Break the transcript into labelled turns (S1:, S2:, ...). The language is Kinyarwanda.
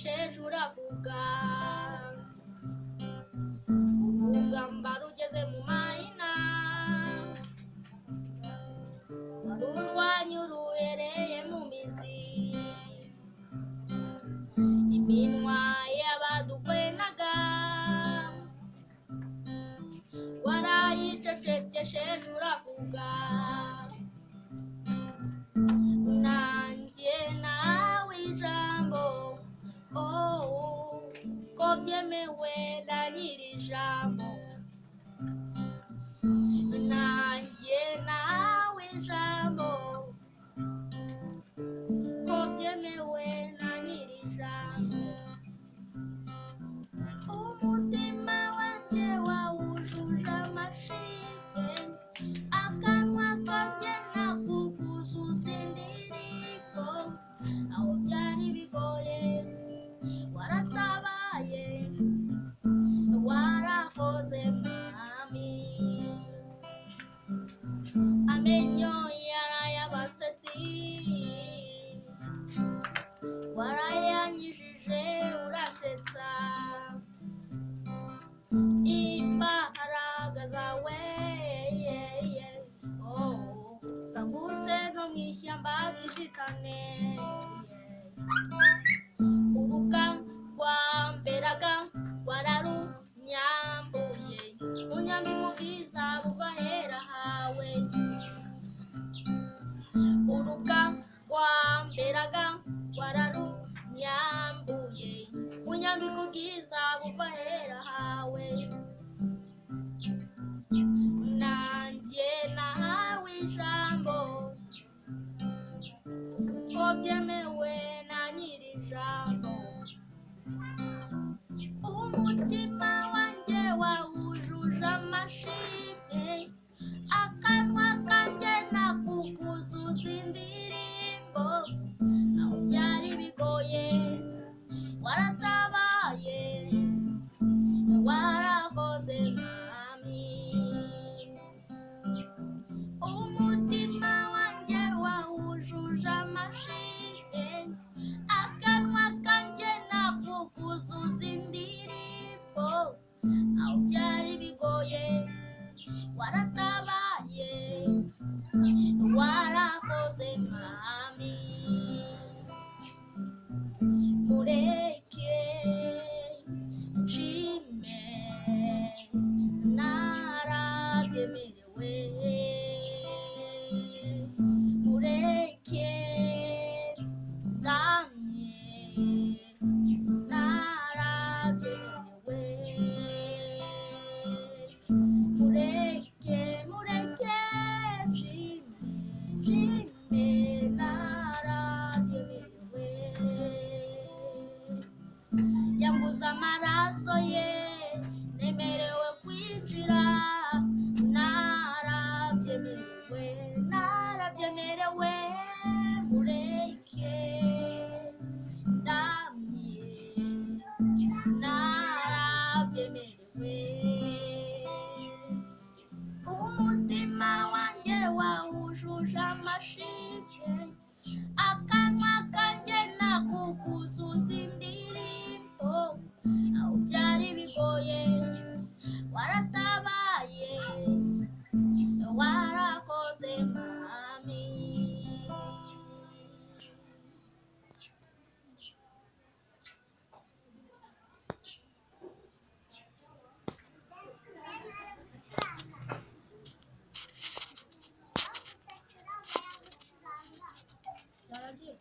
S1: wicecekesheje uravuga, urugamba rugeze mu mahina, wari urwanya uruhereye mu mizi, iminwa y'abadukwenaga warayicecekesheje uravuga, nanjye nawe ijambo ko byemewe na nyiri ijambo, nanjye nawe ijambo ko byemewe na nyiri ijambo, umutima wanjye wawujuje amashimwe, akanwa kanjye nakukuzuza indirimbo, aho byari bigoye waratabaye, warakoze mwami, amenyo yarayabasetsi warayanyijije urasetsa, imbaraga zawe sagutse no mu ishyamba ry'inzitane, uruga rwamberaga wararunyambuye, unyambika ubwiza buva ahera hawe, uruga rwamberaga wararunyambuye, unyambika ubwiza buva ahera hawe, nanjye nahawe ijambo ko byemewe na nyiri ijambo, umutima wanjye wawujuje amashimwe, akanwa kanjye nakukuzuza indirimbo, aho byari bigoye waratabaye, warakoze mwami, umutima wanjye wawujuje amashimwe, akanwa kanjye nakukuzuza indirimbo, aho byari bigoye waratabaye, warakoze mwami, mureke nshime narabyemerewe, mureke ndamye narabyemerewe, mureke nshime narabyemerewe, yambuze amaraso ye nemerewe kwinjira, narabyemerewe, mureke ndamye narabyemerewe, umutima wanjye wawujuje amashimwe, akanwa kanjye nakukuzuza indirimbo, aho byari bigoye waratabaye, warakoze mwami. Yaragiye.